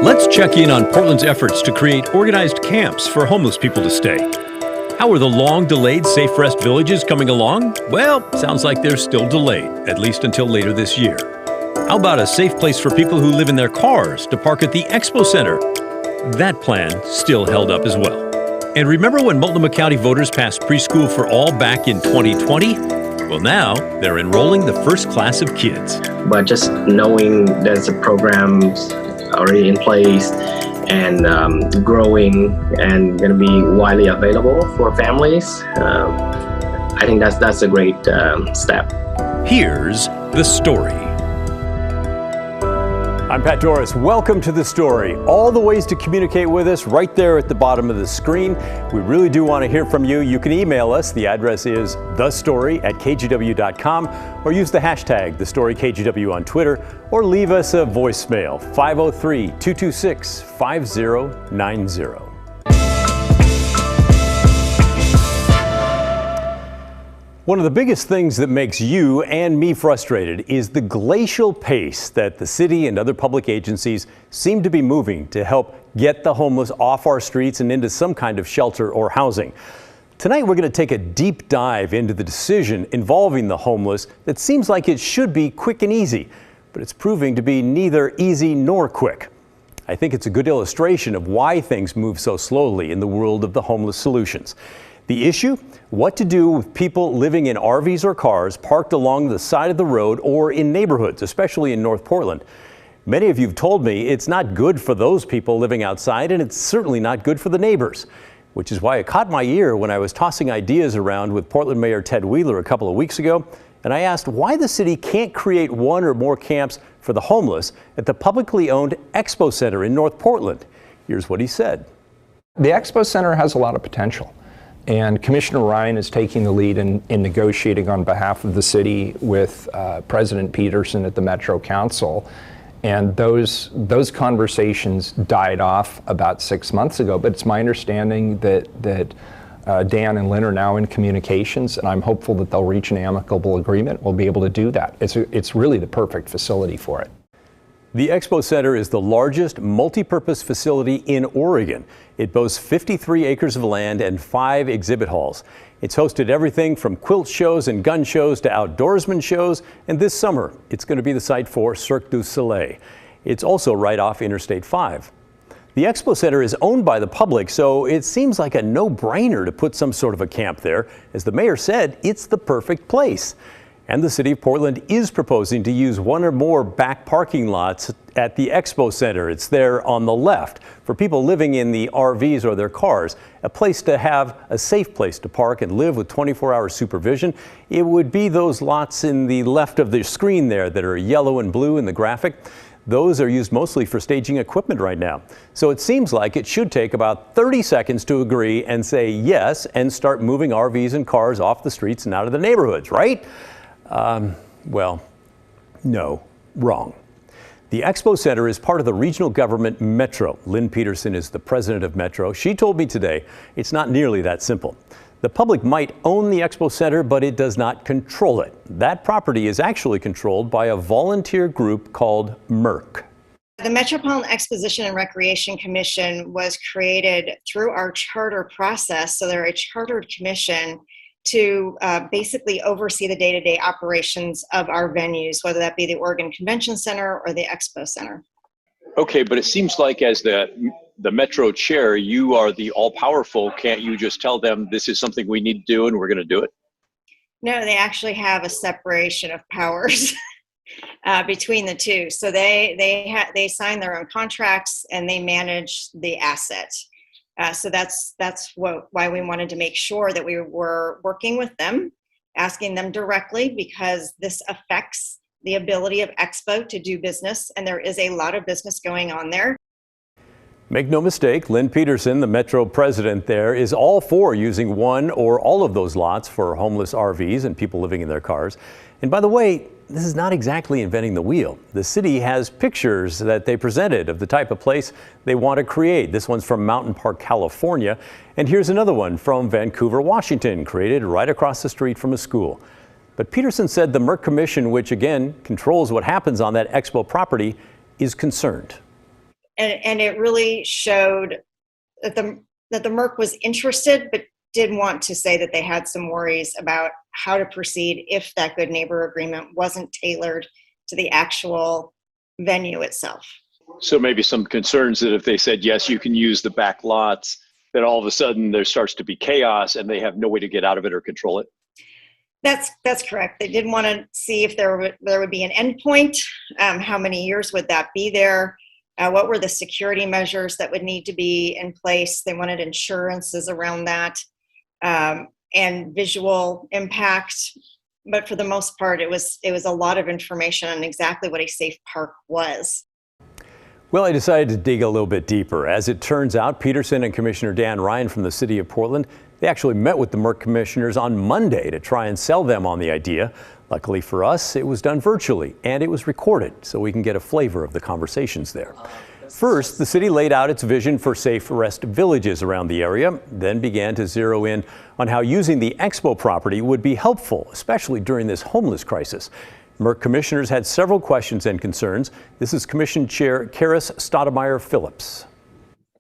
Let's check in on Portland's efforts to create organized camps for homeless people to stay. How are the long-delayed Safe Rest villages coming along? Well, sounds like they're still delayed, at least until later this year. How about a safe place for people who live in their cars to park at the Expo Center? That plan still held up as well. And remember when Multnomah County voters passed Preschool for All back in 2020? Well, now they're enrolling the first class of kids. But just knowing there's a programs already in place and growing and going to be widely available for families, I think that's a great step. Here's the story. I'm Pat Doris. Welcome to The Story. All the ways to communicate with us right there at the bottom of the screen. We really do want to hear from you. You can email us. The address is thestory@kgw.com, or use the hashtag TheStoryKGW on Twitter, or leave us a voicemail, 503-226-5090. One of the biggest things that makes you and me frustrated is the glacial pace that the city and other public agencies seem to be moving to help get the homeless off our streets and into some kind of shelter or housing. Tonight we're going to take a deep dive into the decision involving the homeless that seems like it should be quick and easy, but it's proving to be neither easy nor quick. I think it's a good illustration of why things move so slowly in the world of the homeless solutions. The issue? What to do with people living in RVs or cars parked along the side of the road or in neighborhoods, especially in North Portland. Many of you have told me it's not good for those people living outside, and it's certainly not good for the neighbors, which is why it caught my ear when I was tossing ideas around with Portland Mayor Ted Wheeler a couple of weeks ago, and I asked why the city can't create one or more camps for the homeless at the publicly owned Expo Center in North Portland. Here's what he said. The Expo Center has a lot of potential. And Commissioner Ryan is taking the lead in negotiating on behalf of the city with President Peterson at the Metro Council. And those conversations died off about 6 months ago. But it's my understanding that Dan and Lynn are now in communications, and I'm hopeful that they'll reach an amicable agreement. We'll be able to do that. It's really the perfect facility for it. The Expo Center is the largest multi-purpose facility in Oregon. It boasts 53 acres of land and 5 exhibit halls. It's hosted everything from quilt shows and gun shows to outdoorsman shows, and this summer it's going to be the site for Cirque du Soleil. It's also right off Interstate 5. The Expo Center is owned by the public, so it seems like a no-brainer to put some sort of a camp there. As the mayor said, it's the perfect place. And the city of Portland is proposing to use one or more back parking lots at the Expo Center. It's there on the left for people living in the RVs or their cars, a place to have a safe place to park and live with 24-hour supervision. It would be those lots in the left of the screen there that are yellow and blue in the graphic. Those are used mostly for staging equipment right now. So it seems like it should take about 30 seconds to agree and say yes and start moving RVs and cars off the streets and out of the neighborhoods, right? Well, no, wrong. The Expo Center is part of the regional government Metro. Lynn Peterson is the president of Metro. She told me today it's not nearly that simple. The public might own the Expo Center, but it does not control it. That property is actually controlled by a volunteer group called MERC. The Metropolitan Exposition and Recreation Commission was created through our charter process, so they're a chartered commission to basically oversee the day-to-day operations of our venues, whether that be the Oregon Convention Center or the Expo Center. Okay, but it seems like as the Metro chair, you are the all-powerful. Can't you just tell them this is something we need to do and we're going to do it? No, they actually have a separation of powers between the two. So they sign their own contracts and they manage the asset. So that's why we wanted to make sure that we were working with them, asking them directly, because this affects the ability of Expo to do business, and there is a lot of business going on there. Make no mistake, Lynn Peterson, the Metro president there, is all for using one or all of those lots for homeless RVs and people living in their cars. And by the way, this is not exactly inventing the wheel. The city has pictures that they presented of the type of place they want to create. This one's from Mountain Park, California. And here's another one from Vancouver, Washington, created right across the street from a school. But Peterson said the MERC Commission, which again controls what happens on that Expo property, is concerned. and it really showed that the MERC was interested, but did want to say that they had some worries about how to proceed if that good neighbor agreement wasn't tailored to the actual venue itself. So maybe some concerns that if they said, yes, you can use the back lots, that all of a sudden there starts to be chaos and they have no way to get out of it or control it. That's correct. They did want to see if there would be an endpoint. How many years would that be there? What were the security measures that would need to be in place? They wanted insurances around that, and visual impact. But for the most part, it was a lot of information on exactly what a safe park was. Well, I decided to dig a little bit deeper. As it turns out, Peterson and Commissioner Dan Ryan from the city of Portland, they actually met with the MERC commissioners on Monday to try and sell them on the idea. Luckily for us, it was done virtually and it was recorded so we can get a flavor of the conversations there. First, the city laid out its vision for safe rest villages around the area, then began to zero in on how using the Expo property would be helpful, especially during this homeless crisis. MERC commissioners had several questions and concerns. This is Commission Chair Karis Stoudemire-Phillips.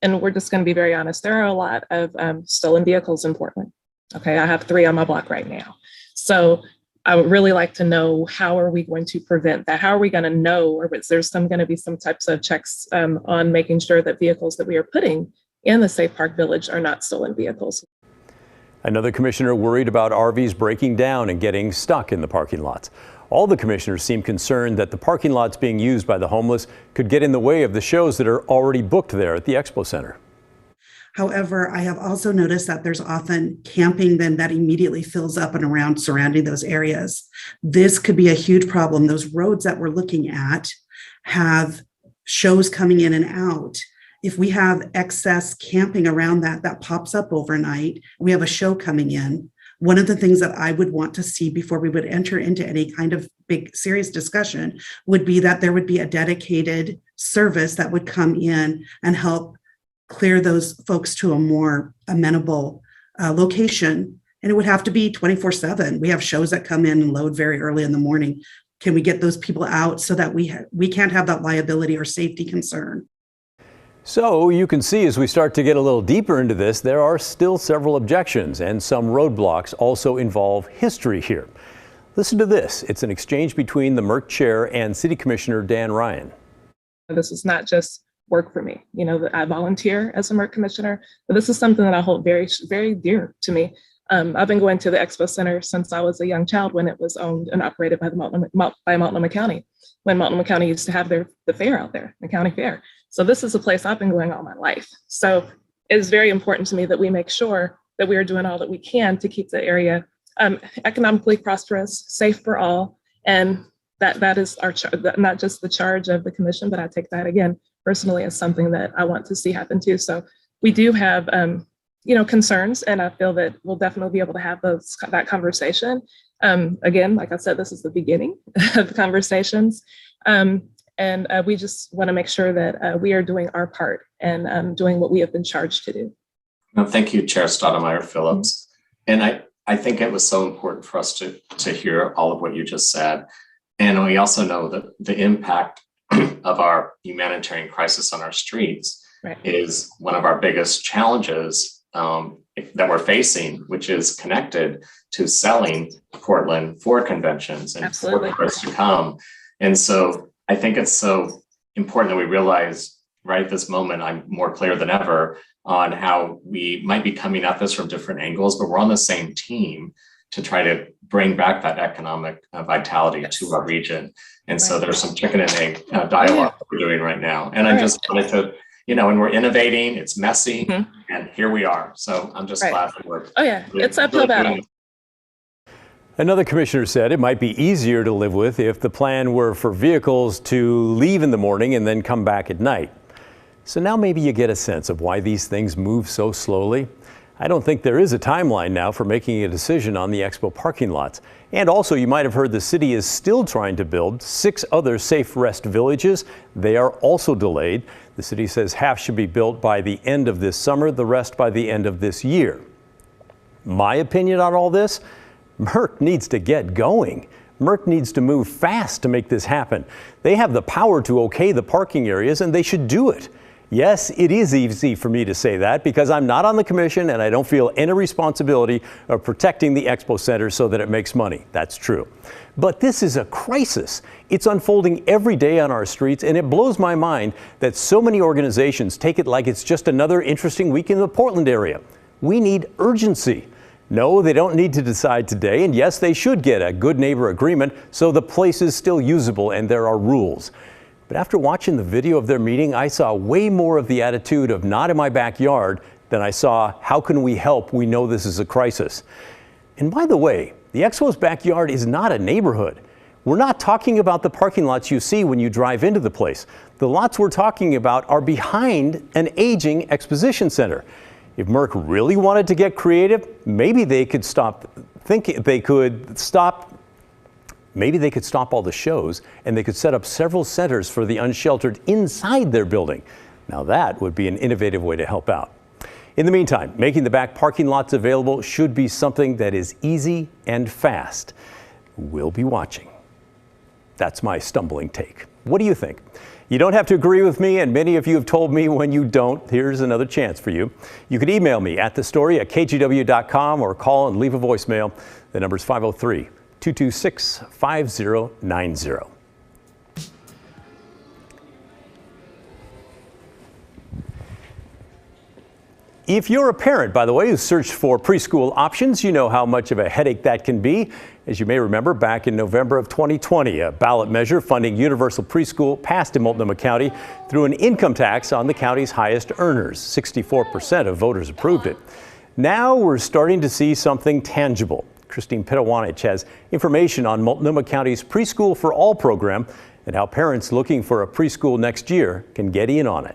And we're just going to be very honest. There are a lot of stolen vehicles in Portland. Okay, I have 3 on my block right now. So I would really like to know, how are we going to prevent that? How are we going to know, or is there going to be some types of checks on making sure that vehicles that we are putting in the Safe Park Village are not stolen vehicles? Another commissioner worried about RVs breaking down and getting stuck in the parking lots. All the commissioners seem concerned that the parking lots being used by the homeless could get in the way of the shows that are already booked there at the Expo Center. However, I have also noticed that there's often camping then that immediately fills up and around surrounding those areas. This could be a huge problem. Those roads that we're looking at have shows coming in and out. If we have excess camping around that pops up overnight, we have a show coming in. One of the things that I would want to see before we would enter into any kind of big serious discussion would be that there would be a dedicated service that would come in and help clear those folks to a more amenable location. And it would have to be 24/7. We have shows that come in and load very early in the morning. Can we get those people out so that we can't have that liability or safety concern? So you can see, as we start to get a little deeper into this, there are still several objections, and some roadblocks also involve history here. Listen to this. It's an exchange between the MERC chair and City Commissioner Dan Ryan. This is not just work for me. You know, I volunteer as a MERC commissioner, but this is something that I hold very, very dear to me. I've been going to the Expo Center since I was a young child, when it was owned and operated by Multnomah County, when Multnomah County used to have the fair out there, the county fair. So this is a place I've been going all my life. So it's very important to me that we make sure that we are doing all that we can to keep the area economically prosperous, safe for all. And that is our not just the charge of the commission, but I take that again personally as something that I want to see happen too. So we do have concerns, and I feel that we'll definitely be able to have that conversation. Again, like I said, this is the beginning of the conversations. And we just want to make sure that we are doing our part and doing what we have been charged to do. Well, thank you, Chair Stoudemire-Phillips. And I think it was so important for us to hear all of what you just said. And we also know that the impact of our humanitarian crisis on our streets is one of our biggest challenges that we're facing, which is connected to selling Portland for conventions and for tourists to come. And so I think it's so important that we realize right at this moment, I'm more clear than ever on how we might be coming at this from different angles, but we're on the same team to try to bring back that economic vitality to our region. And so there's some chicken and egg dialogue that we're doing right now. And I just wanted to, and we're innovating, it's messy, and here we are. So I'm just glad that we're it's uphill battle. Another commissioner said it might be easier to live with if the plan were for vehicles to leave in the morning and then come back at night. So now maybe you get a sense of why these things move so slowly. I don't think there is a timeline now for making a decision on the Expo parking lots. And also, you might have heard the city is still trying to build 6 other safe rest villages. They are also delayed. The city says half should be built by the end of this summer, the rest by the end of this year. My opinion on all this? MERC needs to get going. MERC needs to move fast to make this happen. They have the power to okay the parking areas, and they should do it. Yes, it is easy for me to say that because I'm not on the commission and I don't feel any responsibility of protecting the Expo Center so that it makes money. That's true. But this is a crisis. It's unfolding every day on our streets, and it blows my mind that so many organizations take it like it's just another interesting week in the Portland area. We need urgency. No, they don't need to decide today, and yes, they should get a good neighbor agreement so the place is still usable and there are rules. But after watching the video of their meeting, I saw way more of the attitude of not in my backyard than I saw how can we help? We know this is a crisis. And by the way, the Expo's backyard is not a neighborhood. We're not talking about the parking lots you see when you drive into the place. The lots we're talking about are behind an aging exposition center. If Merck really wanted to get creative, maybe they could stop all the shows and they could set up several centers for the unsheltered inside their building. Now that would be an innovative way to help out. In the meantime, making the back parking lots available should be something that is easy and fast. We'll be watching. That's my stumbling take. What do you think? You don't have to agree with me, and many of you have told me when you don't. Here's another chance for you. You can email me at thestory@kgw.com or call and leave a voicemail. The number is 503-226-5090. If you're a parent, by the way, who searched for preschool options, you know how much of a headache that can be. As you may remember, back in November of 2020, a ballot measure funding universal preschool passed in Multnomah County through an income tax on the county's highest earners. 64% of voters approved it. Now we're starting to see something tangible. Christine Pitawanich has information on Multnomah County's Preschool for All program and how parents looking for a preschool next year can get in on it.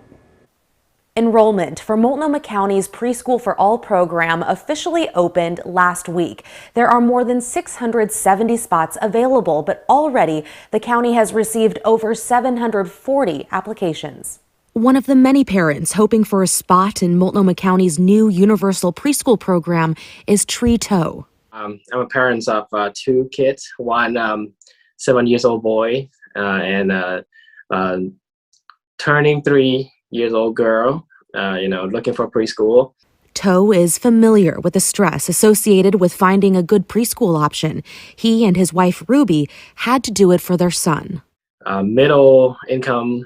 Enrollment for Multnomah County's Preschool for All program officially opened last week. There are more than 670 spots available, but already the county has received over 740 applications. One of the many parents hoping for a spot in Multnomah County's new universal preschool program is Tree Toe. I'm a parent of two kids, one 7-year-old boy and turning 3-year-old girl, looking for preschool. Toe is familiar with the stress associated with finding a good preschool option. He and his wife Ruby had to do it for their son. Middle income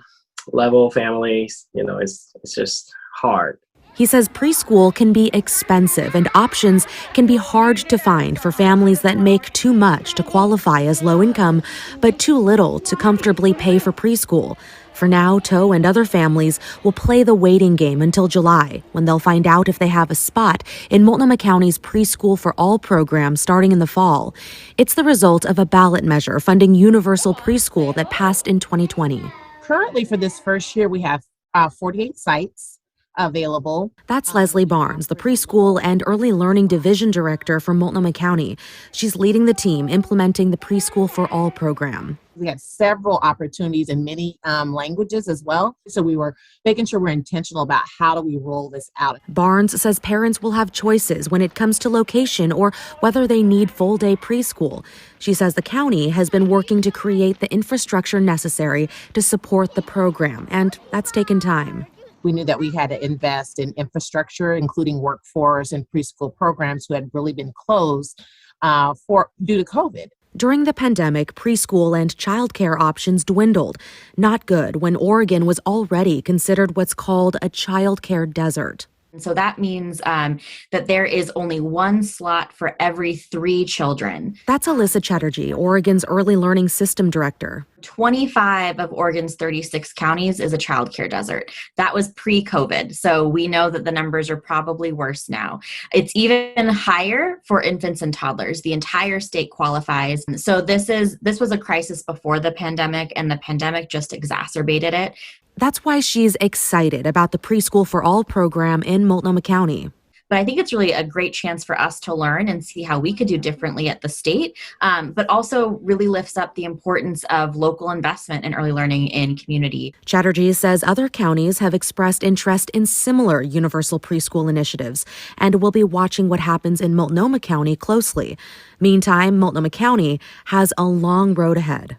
level families, it's just hard. He says preschool can be expensive and options can be hard to find for families that make too much to qualify as low income, but too little to comfortably pay for preschool. For now, Toe and other families will play the waiting game until July, when they'll find out if they have a spot in Multnomah County's Preschool for All program starting in the fall. It's the result of a ballot measure funding universal preschool that passed in 2020. Currently, for this first year, we have 48 sites available. That's Leslie Barnes, the preschool and early learning division director for Multnomah County. She's leading the team implementing the Preschool for All program. We had several opportunities in many languages as well. So we were making sure we're intentional about how do we roll this out. Barnes says parents will have choices when it comes to location or whether they need full-day preschool. She says the county has been working to create the infrastructure necessary to support the program, and that's taken time. We knew that we had to invest in infrastructure, including workforce and preschool programs who had really been closed due to COVID. During the pandemic, preschool and childcare options dwindled. Not good when Oregon was already considered what's called a childcare desert. So that means that there is only one slot for every 3 children. That's Alyssa Chatterjee, Oregon's Early Learning System Director. 25 of Oregon's 36 counties is a childcare desert. That was pre-COVID, so we know that the numbers are probably worse now. It's even higher for infants and toddlers. The entire state qualifies. So this was a crisis before the pandemic, and the pandemic just exacerbated it. That's why she's excited about the Preschool for All program in Multnomah County. But I think it's really a great chance for us to learn and see how we could do differently at the state, but also really lifts up the importance of local investment in early learning in community. Chatterjee says other counties have expressed interest in similar universal preschool initiatives and will be watching what happens in Multnomah County closely. Meantime, Multnomah County has a long road ahead.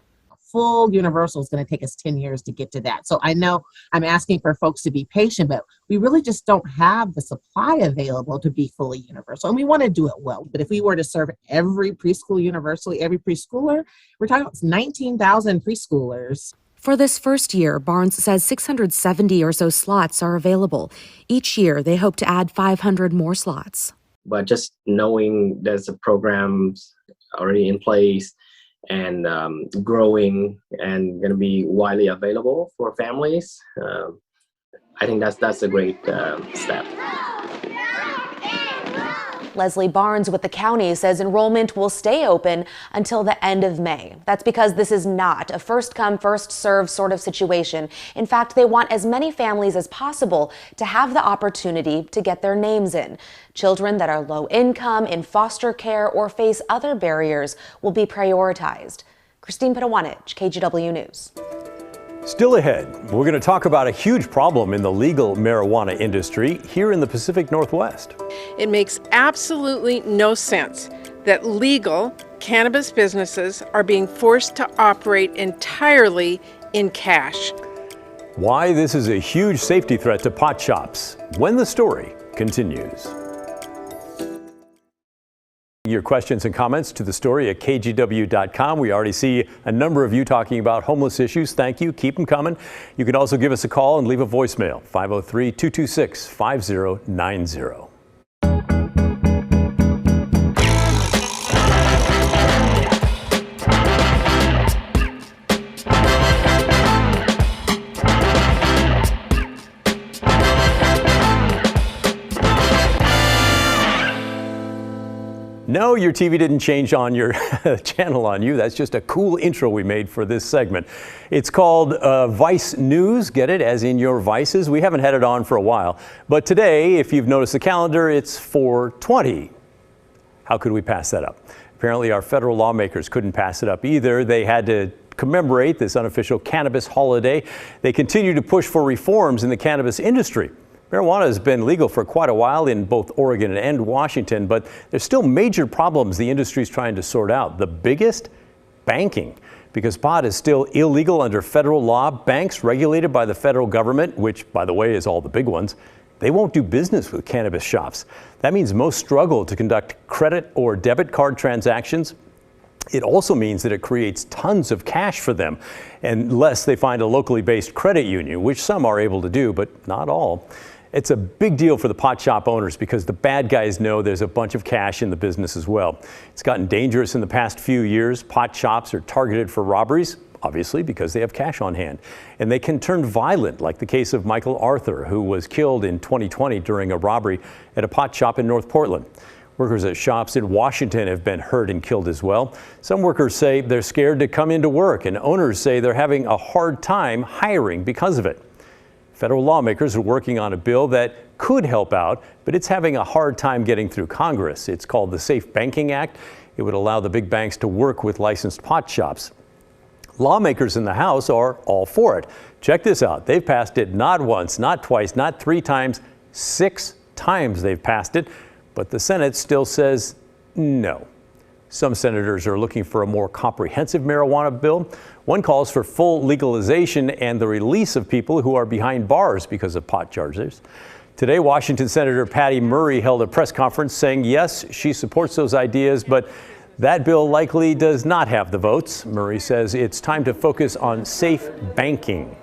full universal is going to take us 10 years to get to that. So I know I'm asking for folks to be patient, but we really just don't have the supply available to be fully universal. And we want to do it well. But if we were to serve every preschool universally, every preschooler, we're talking about 19,000 preschoolers. For this first year, Barnes says 670 or so slots are available. Each year, they hope to add 500 more slots. But just knowing there's a programs already in place and growing and going to be widely available for families, I think that's a great step. Leslie Barnes with the county says enrollment will stay open until the end of May. That's because this is not a first come, first served sort of situation. In fact, they want as many families as possible to have the opportunity to get their names in. Children that are low income, in foster care, or face other barriers will be prioritized. Christine Pitawanich, KGW News. Still ahead, we're going to talk about a huge problem in the legal marijuana industry here in the Pacific Northwest. It makes absolutely no sense that legal cannabis businesses are being forced to operate entirely in cash. Why this is a huge safety threat to pot shops, when the story continues. Your questions and comments to the story at kgw.com. We already see a number of you talking about homeless issues. Thank you. Keep them coming. You can also give us a call and leave a voicemail, 503-226-5090. No, your TV didn't change on your channel on you. That's just a cool intro we made for this segment. It's called Vice News. Get it? As in your vices. We haven't had it on for a while. But today, if you've noticed the calendar, it's 4/20. How could we pass that up? Apparently, our federal lawmakers couldn't pass it up either. They had to commemorate this unofficial cannabis holiday. They continue to push for reforms in the cannabis industry. Marijuana has been legal for quite a while in both Oregon and Washington, but there's still major problems the industry is trying to sort out. The biggest? Banking. Because pot is still illegal under federal law, banks regulated by the federal government, which, by the way, is all the big ones, they won't do business with cannabis shops. That means most struggle to conduct credit or debit card transactions. It also means that it creates tons of cash for them, unless they find a locally based credit union, which some are able to do, but not all. It's a big deal for the pot shop owners because the bad guys know there's a bunch of cash in the business as well. It's gotten dangerous in the past few years. Pot shops are targeted for robberies, obviously because they have cash on hand. And they can turn violent, like the case of Michael Arthur, who was killed in 2020 during a robbery at a pot shop in North Portland. Workers at shops in Washington have been hurt and killed as well. Some workers say they're scared to come into work, and owners say they're having a hard time hiring because of it. Federal lawmakers are working on a bill that could help out, but it's having a hard time getting through Congress. It's called the Safe Banking Act. It would allow the big banks to work with licensed pot shops. Lawmakers in the House are all for it. Check this out. They've passed it not once, not twice, not 3 times, 6 times they've passed it. But the Senate still says no. Some senators are looking for a more comprehensive marijuana bill. One calls for full legalization and the release of people who are behind bars because of pot charges. Today, Washington Senator Patty Murray held a press conference saying, yes, she supports those ideas, but that bill likely does not have the votes. Murray says it's time to focus on safe banking.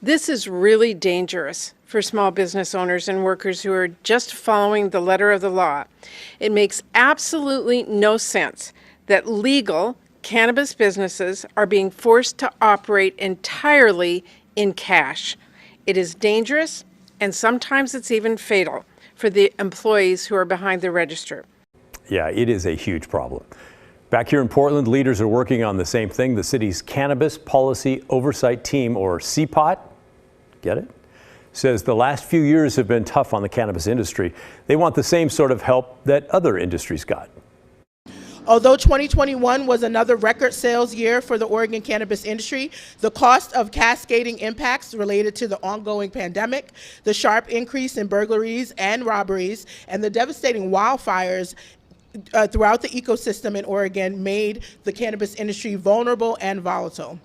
This is really dangerous for small business owners and workers who are just following the letter of the law. It makes absolutely no sense that legal cannabis businesses are being forced to operate entirely in cash. It is dangerous, and sometimes it's even fatal for the employees who are behind the register. Yeah, it is a huge problem. Back here in Portland, leaders are working on the same thing. The city's Cannabis Policy Oversight Team, or CPOT, get it? Says the last few years have been tough on the cannabis industry. They want the same sort of help that other industries got. Although 2021 was another record sales year for the Oregon cannabis industry, the cost of cascading impacts related to the ongoing pandemic, the sharp increase in burglaries and robberies, and the devastating wildfires throughout the ecosystem in Oregon made the cannabis industry vulnerable and volatile.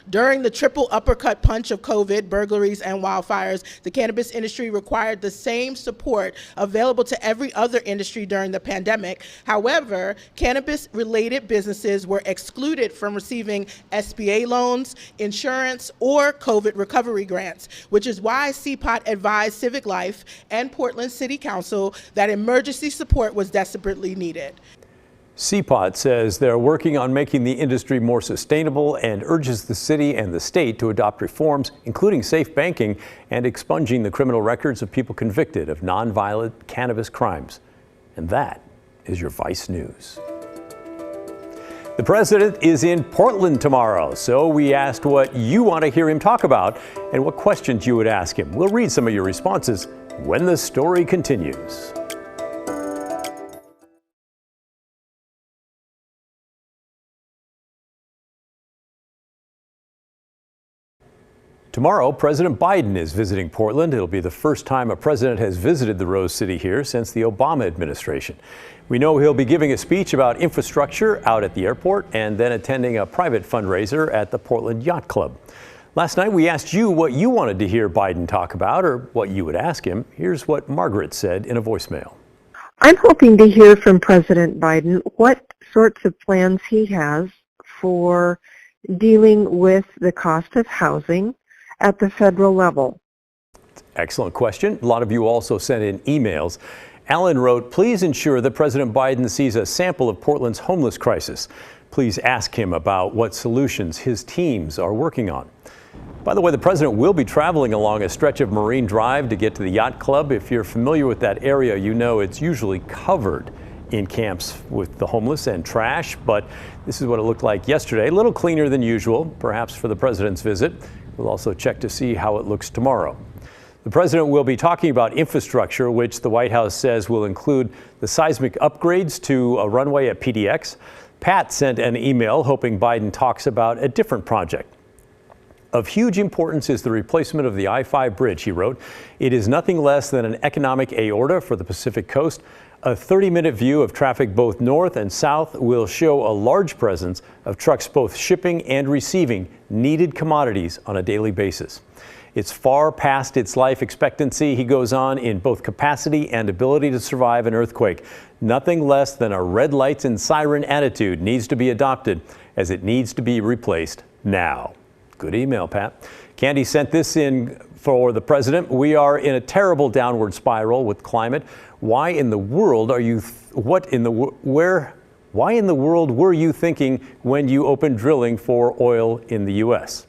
During the triple uppercut punch of COVID, burglaries, and wildfires, the cannabis industry required the same support available to every other industry during the pandemic. However, cannabis-related businesses were excluded from receiving SBA loans, insurance, or COVID recovery grants, which is why CPOT advised Civic Life and Portland City Council that emergency support was desperately needed. CPOT says they're working on making the industry more sustainable and urges the city and the state to adopt reforms, including safe banking and expunging the criminal records of people convicted of nonviolent cannabis crimes. And that is your Vice News. The president is in Portland tomorrow, so we asked what you want to hear him talk about and what questions you would ask him. We'll read some of your responses when the story continues. Tomorrow, President Biden is visiting Portland. It'll be the first time a president has visited the Rose City here since the Obama administration. We know he'll be giving a speech about infrastructure out at the airport and then attending a private fundraiser at the Portland Yacht Club. Last night, we asked you what you wanted to hear Biden talk about or what you would ask him. Here's what Margaret said in a voicemail. I'm hoping to hear from President Biden what sorts of plans he has for dealing with the cost of housing at the federal level. Excellent question. A lot of you also sent in emails. Alan wrote, please ensure that President Biden sees a sample of Portland's homeless crisis. Please ask him about what solutions his teams are working on. By the way, the president will be traveling along a stretch of Marine Drive to get to the Yacht Club. If you're familiar with that area, you know it's usually covered in camps with the homeless and trash, but this is what it looked like yesterday. A little cleaner than usual, perhaps for the president's visit. We'll also check to see how it looks tomorrow. The president will be talking about infrastructure, which the White House says will include the seismic upgrades to a runway at PDX. Pat sent an email hoping Biden talks about a different project. Of huge importance is the replacement of the I-5 bridge, he wrote. It is nothing less than an economic aorta for the Pacific coast. A 30-minute view of traffic both north and south will show a large presence of trucks both shipping and receiving needed commodities on a daily basis. It's far past its life expectancy, he goes on, in both capacity and ability to survive an earthquake. Nothing less than a red lights and siren attitude needs to be adopted, as it needs to be replaced now. Good email, Pat. Candy sent this in for the president. We are in a terrible downward spiral with climate. Why in the world are you, why in the world were you thinking when you opened drilling for oil in the U.S.?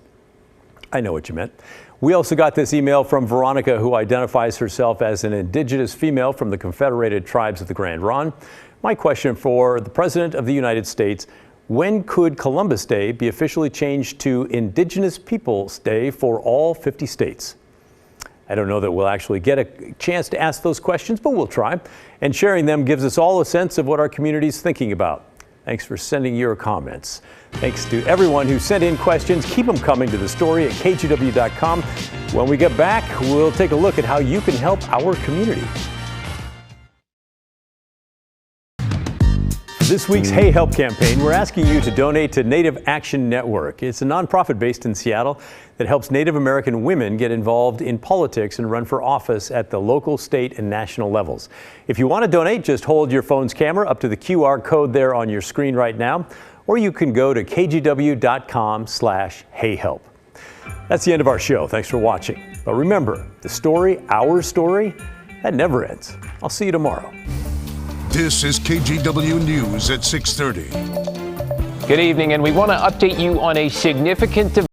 I know what you meant. We also got this email from Veronica, who identifies herself as an indigenous female from the Confederated Tribes of the Grand Ronde. My question for the President of the United States: when could Columbus Day be officially changed to Indigenous Peoples Day for all 50 states? I don't know that we'll actually get a chance to ask those questions, but we'll try. And sharing them gives us all a sense of what our community is thinking about. Thanks for sending your comments. Thanks to everyone who sent in questions. Keep them coming to the story at kgw.com. When we get back, we'll take a look at how you can help our community. This week's Hey Help campaign, we're asking you to donate to Native Action Network. It's a nonprofit based in Seattle that helps Native American women get involved in politics and run for office at the local, state, and national levels. If you want to donate, just hold your phone's camera up to the QR code there on your screen right now, or you can go to kgw.com/heyhelp. That's the end of our show. Thanks for watching. But remember, the story, our story, that never ends. I'll see you tomorrow. This is KGW News at 6:30. Good evening, and we want to update you on a significant development.